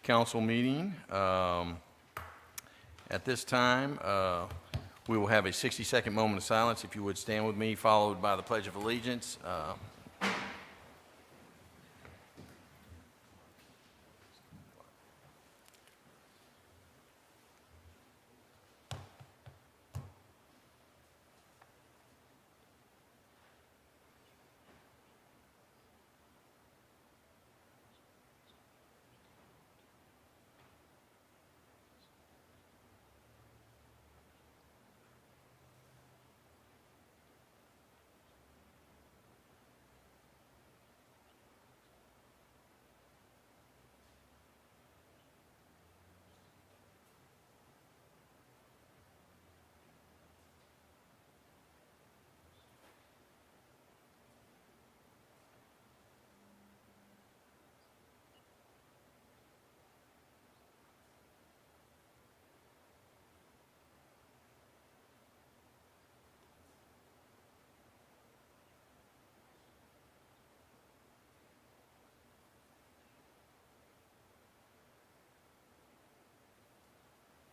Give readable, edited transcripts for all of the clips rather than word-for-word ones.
council meeting. At this time, we will have a 60-second moment of silence. If you would stand with me, followed by the Pledge of Allegiance.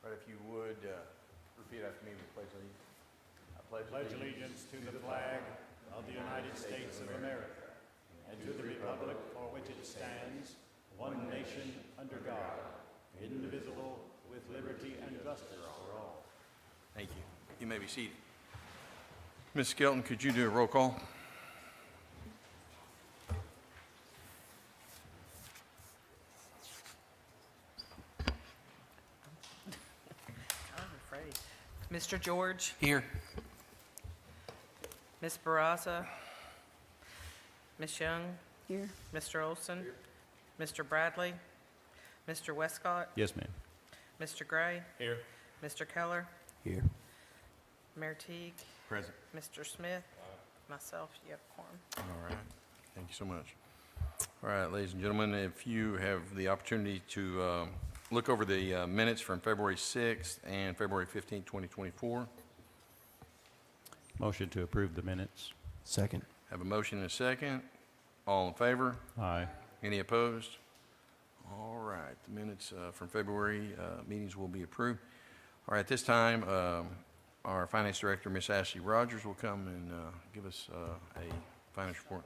But if you would repeat after me, with pledge allegiance. I Pledge allegiance to the flag of the United States of America and to the republic for which it stands, one nation under God, indivisible, with liberty and justice for all. Thank you. You may be seated. Ms. Skelton, could you do a roll call? Mr. George, Here. Ms. Barraza, Ms. Young, Here. Mr. Olson, Mr. Bradley, Mr. Westcott, Yes, ma'am. Mr. Gray, Here. Mr. Keller, Here. Mayor Teague, Present. Mr. Smith, myself, you have a quorum. All right. Thank you so much. All right, ladies and gentlemen, if you have the opportunity to look over the minutes from February 6th and February 15th, 2024. Motion to approve the minutes. Second. Have a motion and a second. All in favor? Aye. Any opposed? All right, the minutes from February meetings will be approved. All right, at this time, our Finance Director, Ms. Ashley Rogers, will come and give us a finance report.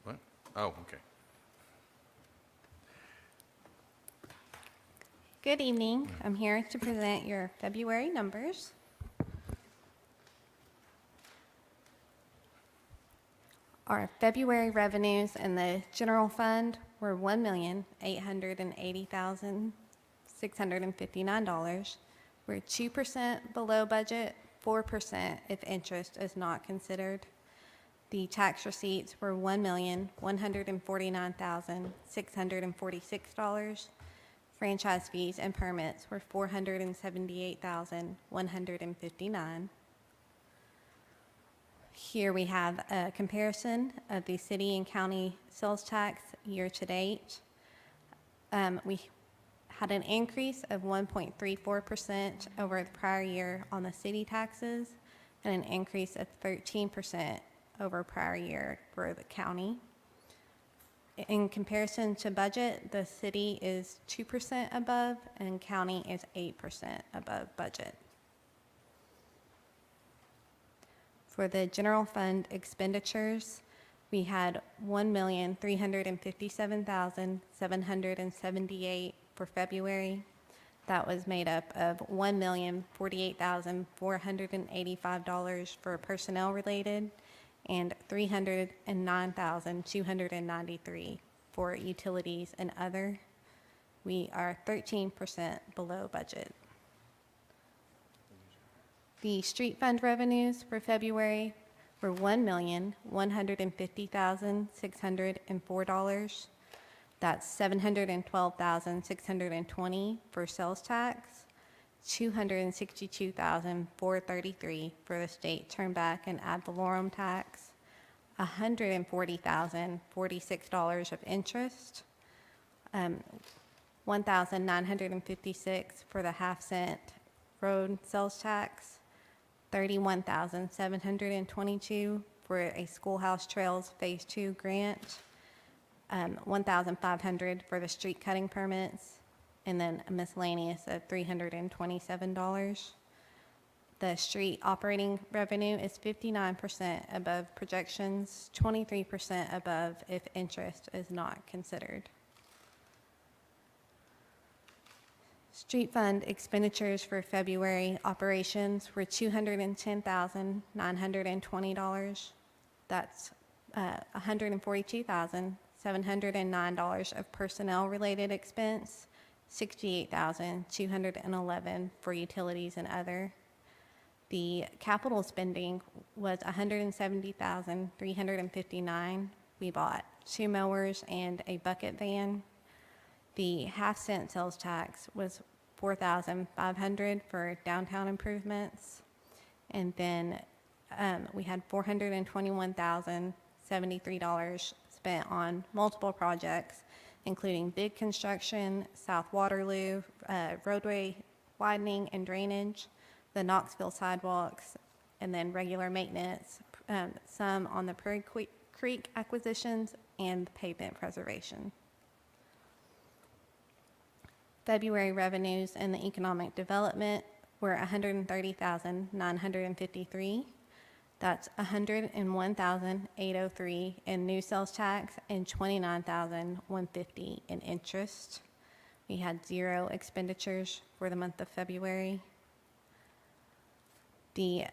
What? Oh, okay. Good evening. I'm here to present your February numbers. Our February revenues in the general fund were $1,880,659. We're 2% below budget, 4% if interest is not considered. The tax receipts were $1,149,646. Franchise fees and permits were $478,159. Here we have a comparison of the city and county sales tax year to date. We had an increase of 1.34% over the prior year on the city taxes and an increase of 13% over prior year for the county. In comparison to budget, the city is 2% above and county is 8% above budget. For the general fund expenditures, we had $1,357,778 for February. That was made up of $1,048,485 for personnel related and $309,293 for utilities and other. We are 13% below budget. The street fund revenues for February were $1,150,604. That's $712,620 for sales tax, $262,433 for the state turnback and ad valorem tax, $140,046 of interest, $1,956 for the half-cent road sales tax, $31,722 for a schoolhouse trails phase 2 grant, $1,500 for the street cutting permits, and then a miscellaneous of $327. The street operating revenue is 59% above projections, 23% above if interest is not considered. Street fund expenditures for February operations were $210,920. That's $142,709 of personnel-related expense, $68,211 for utilities and other. The capital spending was $170,359. We bought 2 mowers and a bucket van. The half-cent sales tax was $4,500 for downtown improvements. And then we had $421,073 spent on multiple projects, including big construction, South Waterloo, roadway widening and drainage, the Knoxville sidewalks, and then regular maintenance, some on the Prairie Creek acquisitions and pavement preservation. February revenues in the economic development were $130,953. That's $101,803 in new sales tax and $29,150 in interest. We had 0 expenditures for the month of February. The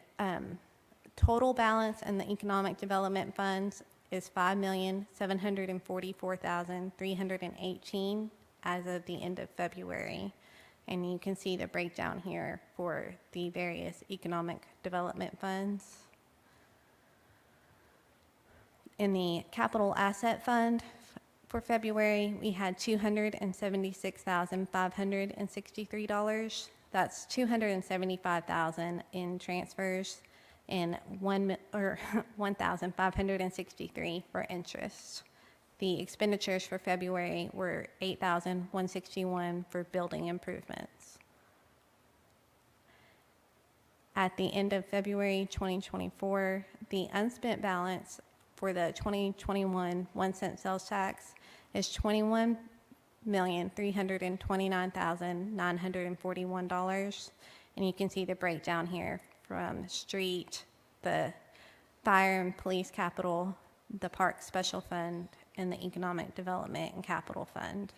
total balance in the economic development funds is $5,744,318 as of the end of February. And you can see the breakdown here for the various economic development funds. In the capital asset fund for February, we had $276,563. That's $275,000 in transfers and $1,563 for interest. The expenditures for February were $8,161 for building improvements. At the end of February 2024, the unspent balance for the 2021 1-cent sales tax is $21,329,941. And you can see the breakdown here from street, the fire and police capital, the park special fund, and the economic development and capital fund.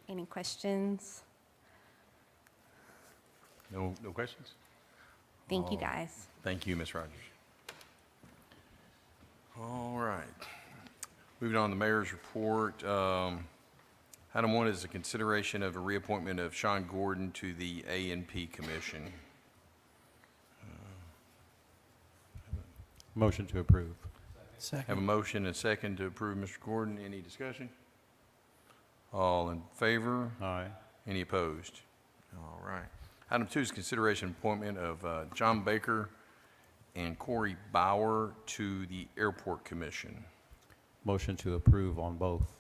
Any questions? No questions? Thank you, guys. Thank you, Ms. Rogers. All right. Moving on to the mayor's report. Item 1 is a consideration of a reappointment of Sean Gordon to the A&P Commission. Motion to approve. Have a motion and a second to approve Mr. Gordon. Any discussion? All in favor? Aye. Any opposed? All right. Item 2 is consideration appointment of John Baker and Corey Bauer to the Airport Commission. Motion to approve on both.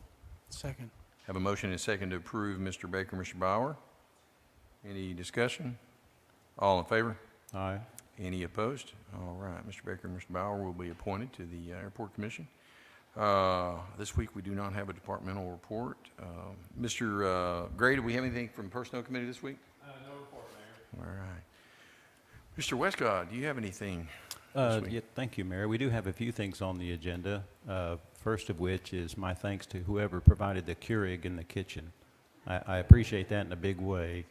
Second. Have a motion and a second to approve Mr. Baker, Mr. Bauer. Any discussion? All in favor? Aye. Any opposed? All right. Mr. Baker and Mr. Bauer will be appointed to the Airport Commission. This week, we do not have a departmental report. Mr. Gray, do we have anything from Personnel Committee this week? No report, Mayor. All right. Mr. Westcott, do you have anything this week? Yeah, thank you, Mayor. We do have a few things on the agenda. First of which is my thanks to whoever provided the Keurig in the kitchen. I appreciate that in a big way.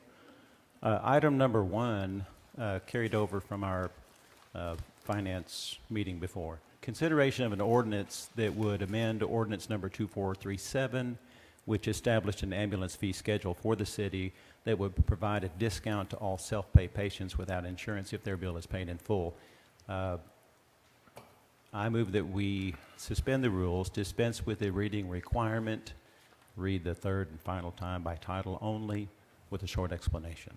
Item number 1 carried over from our finance meeting before. Consideration of an ordinance that would amend ordinance number 2437, which established an ambulance fee schedule for the city that would provide a discount to all self-pay patients without insurance if their bill is paid in full. I move that we suspend the rules, dispense with the reading requirement, read the third and final time by title only with a short explanation.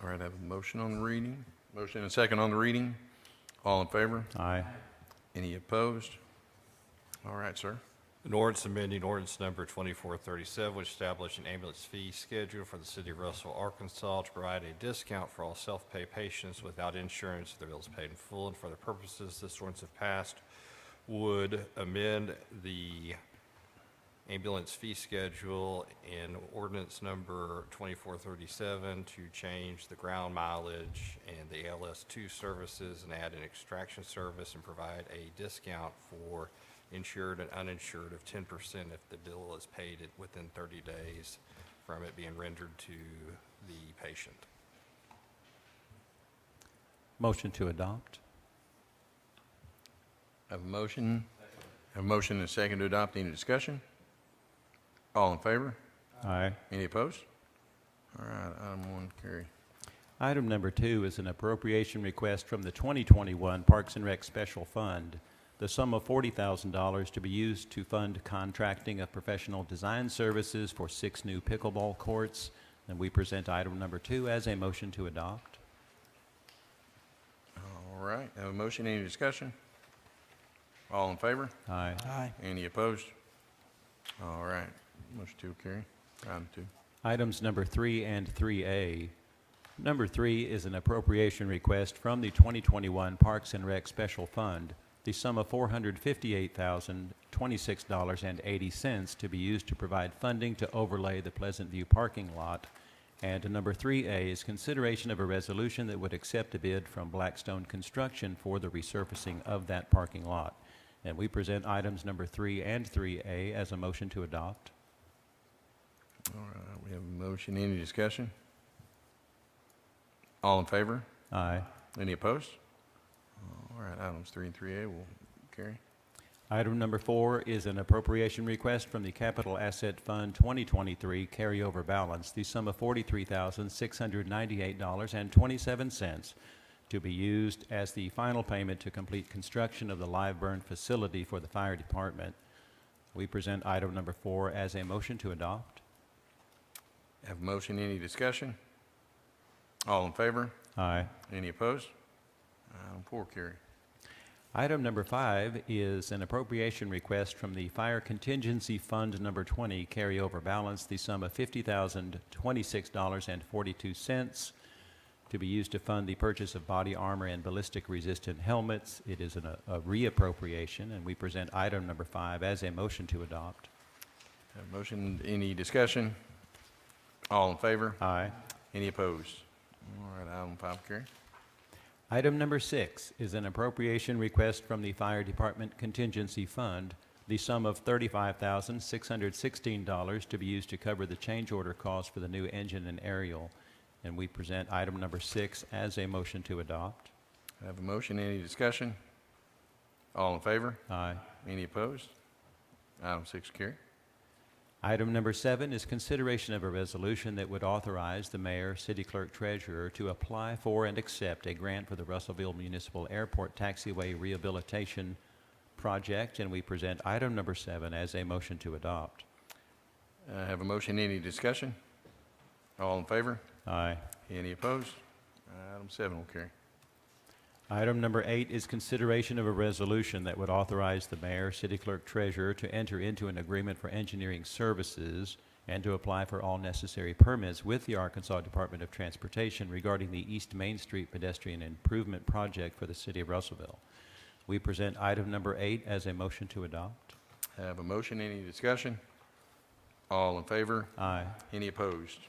All right, I have a motion on the reading. Motion and a second on the reading. All in favor? Aye. Any opposed? All right, sir. An ordinance amending ordinance number 2437, which established an ambulance fee schedule for the city of Russellville, Arkansas, to provide a discount for all self-pay patients without insurance if their bills paid in full. And for the purposes this ordinance, if passed, would amend the ambulance fee schedule in ordinance number 2437 to change the ground mileage and the LS2 services and add an extraction service and provide a discount for insured and uninsured of 10% if the bill is paid within 30 days from it being rendered to the patient. Motion to adopt. Have a motion. Have a motion and a second to adopt. Any discussion? All in favor? Aye. Any opposed? All right, item 1 carry. Item number 2 is an appropriation request from the 2021 Parks and Rec Special Fund. The sum of $40,000 to be used to fund contracting of professional design services for 6 new pickleball courts. And we present item number 2 as a motion to adopt. All right, have a motion. Any discussion? All in favor? Aye. Aye. Any opposed? All right, motion to carry. Item 2. Items number 3 and 3A. Number 3 is an appropriation request from the 2021 Parks and Rec Special Fund. The sum of $458,026.80 to be used to provide funding to overlay the Pleasant View parking lot. And number 3A is consideration of a resolution that would accept a bid from Blackstone Construction for the resurfacing of that parking lot. And we present items number 3 and 3A as a motion to adopt. All right, we have a motion. Any discussion? All in favor? Aye. Any opposed? All right, items 3 and 3A will carry. Item number 4 is an appropriation request from the Capital Asset Fund 2023 carryover balance, the sum of $43,698.27 to be used as the final payment to complete construction of the live burn facility for the fire department. We present item number 4 as a motion to adopt. Have a motion. Any discussion? All in favor? Aye. Any opposed? Item 4 carry. Item number 5 is an appropriation request from the Fire Contingency Fund number 20 carryover balance, the sum of $50,026.42 to be used to fund the purchase of body armor and ballistic resistant helmets. It is a reappropriation, and we present item number 5 as a motion to adopt. Have a motion. Any discussion? All in favor? Aye. Any opposed? All right, item 5 carry. Item number 6 is an appropriation request from the Fire Department Contingency Fund, the sum of $35,616 to be used to cover the change order cost for the new engine and aerial. And we present item number 6 as a motion to adopt. Have a motion. Any discussion? All in favor? Aye. Any opposed? Item 6 carry. Item number 7 is consideration of a resolution that would authorize the mayor, city clerk, treasurer to apply for and accept a grant for the Russellville Municipal Airport Taxiway Rehabilitation Project. And we present item number 7 as a motion to adopt. Have a motion. Any discussion? All in favor? Aye. Any opposed? Item 7 will carry. Item number 8 is consideration of a resolution that would authorize the mayor, city clerk, treasurer to enter into an agreement for engineering services and to apply for all necessary permits with the Arkansas Department of Transportation regarding the East Main Street pedestrian improvement project for the city of Russellville. We present item number 8 as a motion to adopt. Have a motion. Any discussion? All in favor? Aye. Any opposed?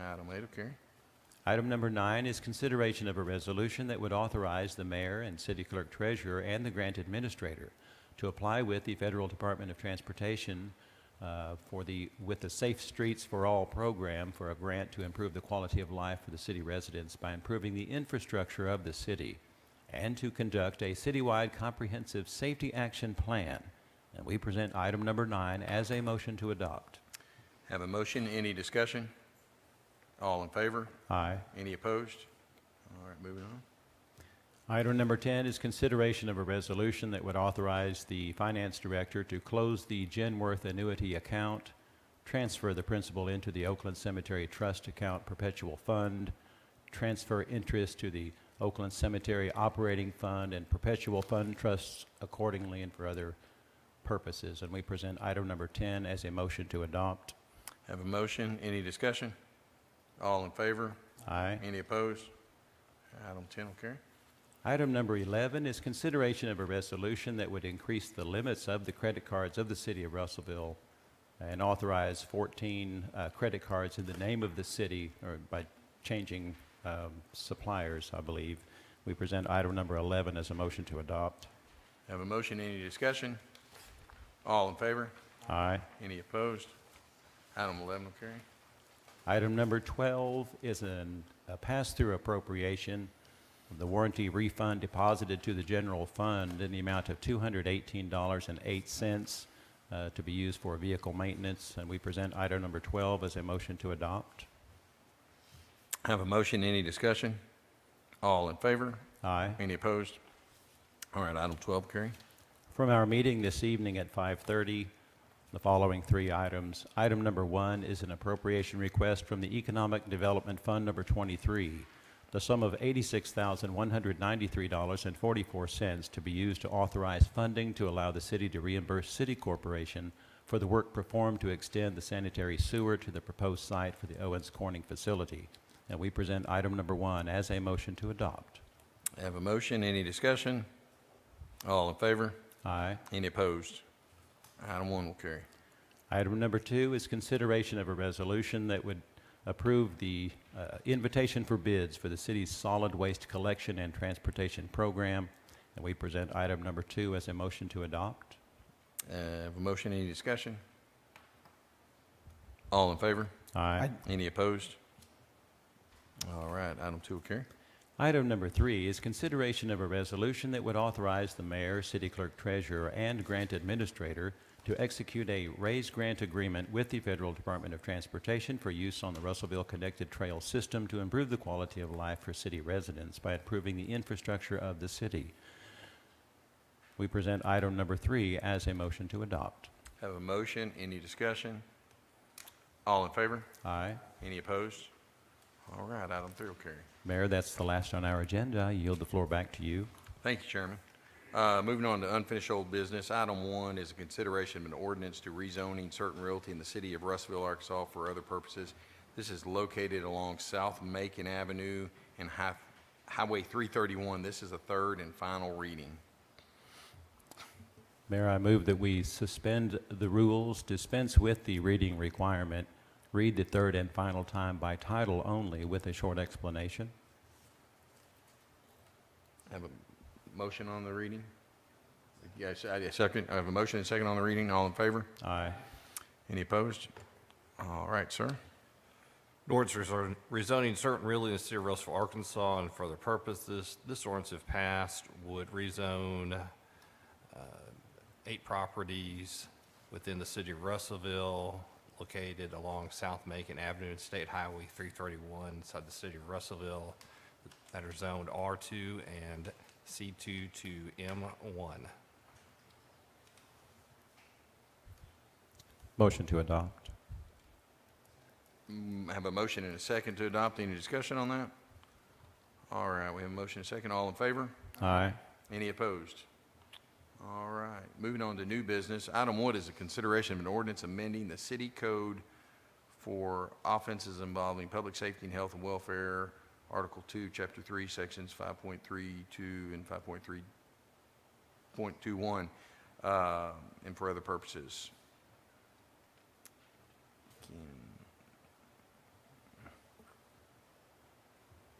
Item 8 will carry. Item number 9 is consideration of a resolution that would authorize the mayor and city clerk treasurer and the grant administrator to apply with the Federal Department of Transportation with the Safe Streets for All program for a grant to improve the quality of life for the city residents by improving the infrastructure of the city and to conduct a citywide comprehensive safety action plan. And we present item number 9 as a motion to adopt. Have a motion. Any discussion? All in favor? Aye. Any opposed? All right, moving on. Item number 10 is consideration of a resolution that would authorize the finance director to close the Genworth annuity account, transfer the principal into the Oakland Cemetery Trust account perpetual fund, transfer interest to the Oakland Cemetery operating fund and perpetual fund trusts accordingly, and for other purposes. And we present item number 10 as a motion to adopt. Have a motion. Any discussion? All in favor? Aye. Any opposed? Item 10 will carry. Item number 11 is consideration of a resolution that would increase the limits of the credit cards of the city of Russellville and authorize 14 credit cards in the name of the city, or by changing suppliers, I believe. We present item number 11 as a motion to adopt. Have a motion. Any discussion? All in favor? Aye. Any opposed? Item 11 will carry. Item number 12 is a pass-through appropriation of the warranty refund deposited to the general fund in the amount of $218.08 to be used for vehicle maintenance. And we present item number 12 as a motion to adopt. Have a motion. Any discussion? All in favor? Aye. Any opposed? All right, item 12 will carry. From our meeting this evening at 5:30, the following three items. Item number 1 is an appropriation request from the Economic Development Fund number 23, the sum of $86,193.44 to be used to authorize funding to allow the city to reimburse City Corporation for the work performed to extend the sanitary sewer to the proposed site for the Owens Corning facility. And we present item number 1 as a motion to adopt. Have a motion. Any discussion? All in favor? Aye. Any opposed? Item 1 will carry. Item number 2 is consideration of a resolution that would approve the invitation for bids for the city's solid waste collection and transportation program. And we present item number 2 as a motion to adopt. Have a motion. Any discussion? All in favor? Aye. Any opposed? All right, item 2 will carry. Item number 3 is consideration of a resolution that would authorize the mayor, city clerk treasurer, and grant administrator to execute a raised grant agreement with the Federal Department of Transportation for use on the Russellville Connected Trail System to improve the quality of life for city residents by improving the infrastructure of the city. We present item number 3 as a motion to adopt. Have a motion. Any discussion? All in favor? Aye. Any opposed? All right, item 3 will carry. Mayor, that's the last on our agenda. I yield the floor back to you. Thank you, Chairman. Moving on to unfinished old business. Item 1 is a consideration of an ordinance to rezoning certain realty in the city of Russellville, Arkansas for other purposes. This is located along South Macon Avenue and Highway 331. This is a third and final reading. Mayor, I move that we suspend the rules, dispense with the reading requirement, read the third and final time by title only with a short explanation. Have a motion on the reading? Yes, I second. I have a motion and a second on the reading. All in favor? Aye. Any opposed? All right, sir. An ordinance rezoning certain realty in the city of Russellville, Arkansas, and for other purposes. This ordinance, if passed, would rezone 8 properties within the city of Russellville, located along South Macon Avenue and State Highway 331 inside the city of Russellville, that are zoned R2 and C2 to M1. Motion to adopt. I have a motion and a second to adopt. Any discussion on that? All right, we have a motion and a second. All in favor? Aye. Any opposed? All right, moving on to new business. Item 1 is a consideration of an ordinance amending the city code for offenses involving public safety and health and welfare, Article 2, Chapter 3, Sections 5.32 and 5.3.21, and for other purposes.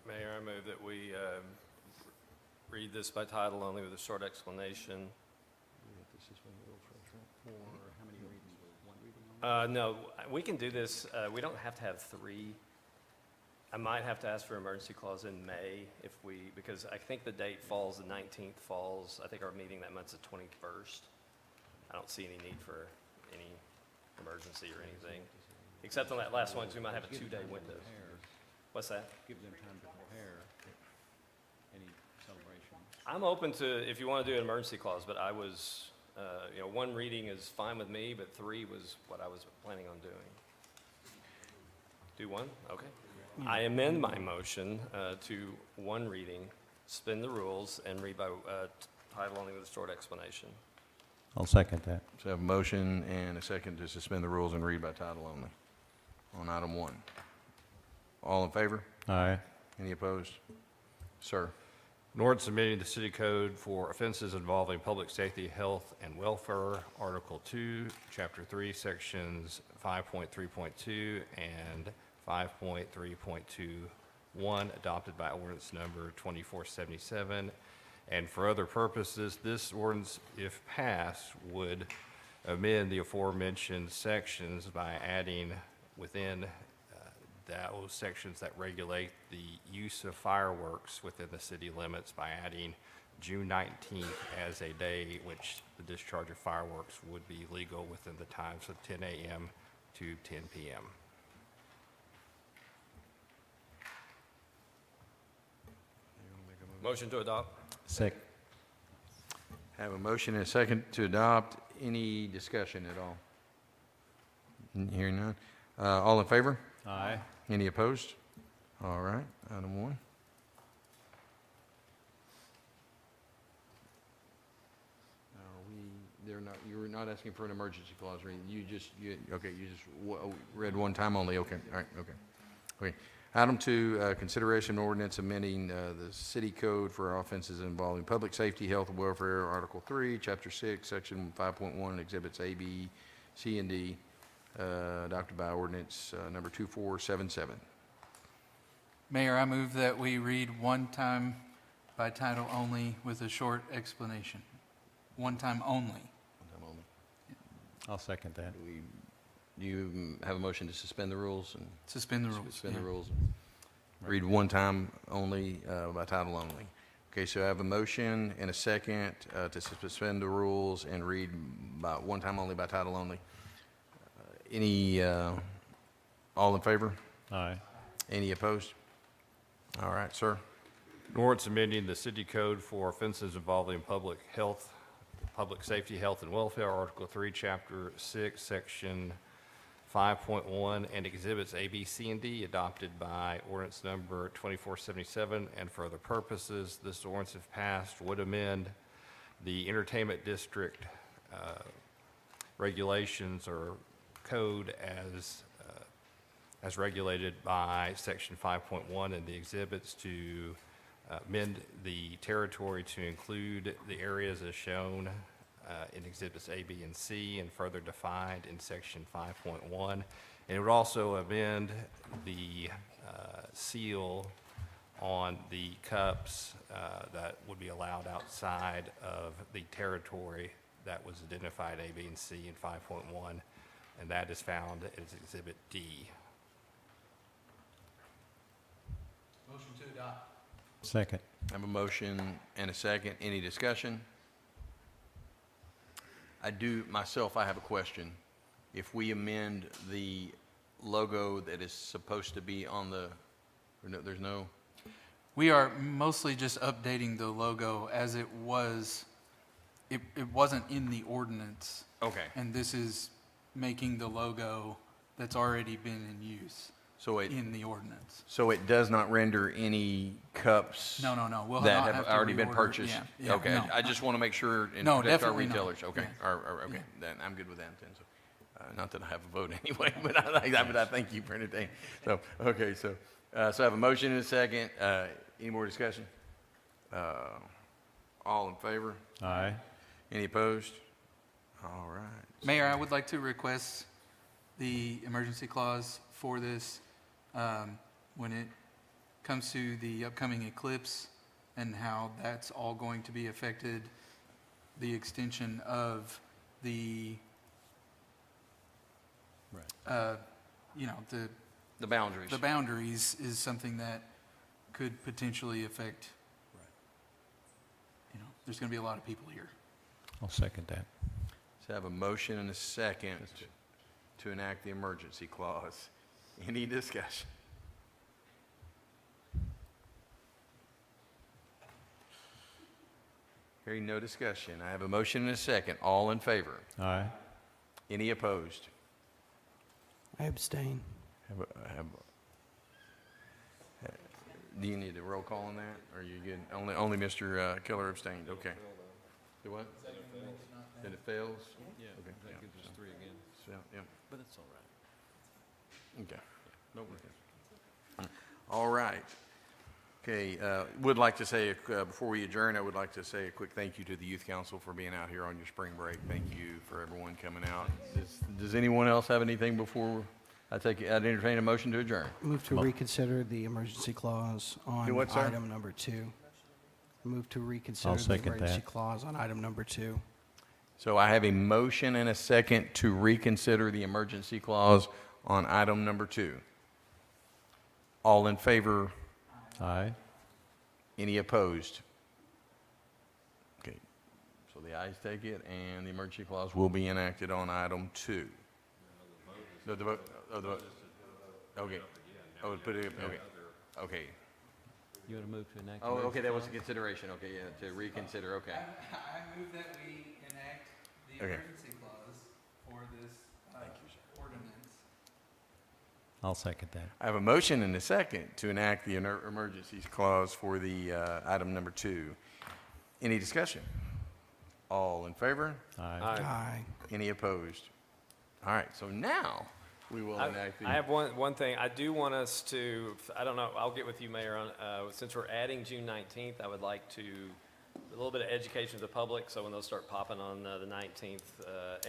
Mayor, I move that we read this by title only with a short explanation. No, we can do this. We don't have to have 3. I might have to ask for an emergency clause in May because I think the date falls, the 19th falls. I think our meeting that month's the 21st. I don't see any need for any emergency or anything, except on that last one, 'cause we might have a 2-day window. What's that? Give them time to prepare any celebration. I'm open to, if you want to do an emergency clause, but I was, 1 reading is fine with me, but 3 was what I was planning on doing. Do 1? Okay. I amend my motion to 1 reading, suspend the rules, and read by title only with a short explanation. I'll second that. So I have a motion and a second to suspend the rules and read by title only on item 1. All in favor? Aye. Any opposed? Sir. An ordinance amending the city code for offenses involving public safety, health, and welfare, Article 2, Chapter 3, Sections 5.3.2 and 5.3.21, adopted by ordinance number 2477. And for other purposes, this ordinance, if passed, would amend the aforementioned sections by adding within those sections that regulate the use of fireworks within the city limits by adding June 19th as a day which the discharge of fireworks would be legal within the times of 10 a.m. to 10 p.m. Motion to adopt? Sec. Have a motion and a second to adopt. Any discussion at all? Hearing none. All in favor? Aye. Any opposed? All right, item 1. You were not asking for an emergency clause, right? You just read one time only, okay, all right, okay. Okay. Item 2, consideration ordinance amending the city code for offenses involving public safety, health, and welfare, Article 3, Chapter 6, Section 5.1, Exhibits A, B, C, and D, adopted by ordinance number 2477. Mayor, I move that we read one time by title only with a short explanation. One time only. I'll second that. Do you have a motion to suspend the rules and Suspend the rules. suspend the yeah. rules? Read one time only, by title only. Okay, so I have a motion and a second to suspend the rules and read by one time only by title only. Any, all in favor? Aye. Any opposed? All right, sir. An ordinance amending the city code for offenses involving public health, public safety, health, and welfare, Article 3, Chapter 6, Section 5.1, and Exhibits A, B, C, and D, adopted by ordinance number 2477. And for other purposes, this ordinance, if passed, would amend the entertainment district regulations or code as regulated by Section 5.1 and the exhibits to amend the territory to include the areas as shown in Exhibits A, B, and C, and further defined in Section 5.1. And it would also amend the seal on the cups that would be allowed outside of the territory that was identified A, B, and C in 5.1, and that is found as Exhibit D. Motion to adopt. Second. I have a motion and a second. Any discussion? I have a question. If we amend the logo that is supposed to be on there's no, We are mostly just updating the logo as it was. It wasn't in the ordinance, okay. and this is making the logo that's already been in use So in the ordinance. it does not render any cups No. We'll that not have have to already been reorder. purchased? Yeah, Okay, no. I just want to make sure and No, protect our definitely not. retailers. Okay, Yeah. okay, Yeah. then I'm good with that then. So, not that I have a vote anyway, but I thank you for entertaining. So, okay, so I have a motion and a second. Any more discussion? All in favor? Aye. Any opposed? All right. Mayor, I would like to request the emergency clause for this when it comes to the upcoming eclipse and how that's all going to be affected, the extension of the, Right. The boundaries. the boundaries is something that could potentially affect, there's going to be a lot of people here. I'll second that. So I have a motion and a second to enact the emergency clause. Any discussion? Hearing no discussion, I have a motion and a second. All in favor? Aye. Any opposed? I abstain. Do you need a roll call on that? Or are you good? Only Mr. Keller abstained, okay. Do what? Then it fails? Yeah, Okay, yeah, that gives us so- 3 again. So, yeah, But it's all right. okay. No, okay. All right. Okay, would like to say, before we adjourn, I would like to say a quick thank you to the Youth Council for being out here on your spring break. Thank you for everyone coming out. Does anyone else have anything before I'd entertain a motion to adjourn? Move to reconsider the emergency clause on Do what, sir? item number 2. Move to reconsider I'll the second emergency that. clause on item number 2. So I have a motion and a second to reconsider the emergency clause on item number 2. All in favor? Aye. Any opposed? Okay, so the ayes take it, and the emergency clause will be enacted on item 2. No, the vote, the vote, okay. Oh, put it, okay, okay. You want to move to enact? Oh, okay, that was a consideration, okay, yeah, to reconsider, okay. I move that we enact the Okay. emergency clause for this ordinance. I'll second that. I have a motion and a second to enact the emergencies clause for the item number 2. Any discussion? All in favor? Aye. Aye. Any opposed? All right, so now we will enact the. I have one thing. I do want us to, I don't know, I'll get with you, Mayor, on, since we're adding June 19th, I would like to, a little bit of education to the public, so when those start popping on the 19th,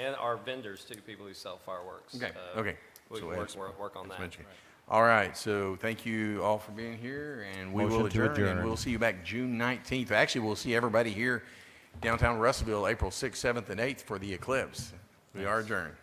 and our vendors too, people who sell fireworks. Okay, okay. We So can as- work on that. mentioned. All right, so thank you all for being here, and we will Motion to adjourn, and adjourn. we'll see you back June 19th. Actually, we'll see everybody here downtown Russellville, April 6th, 7th, and 8th for the eclipse. We are adjourned.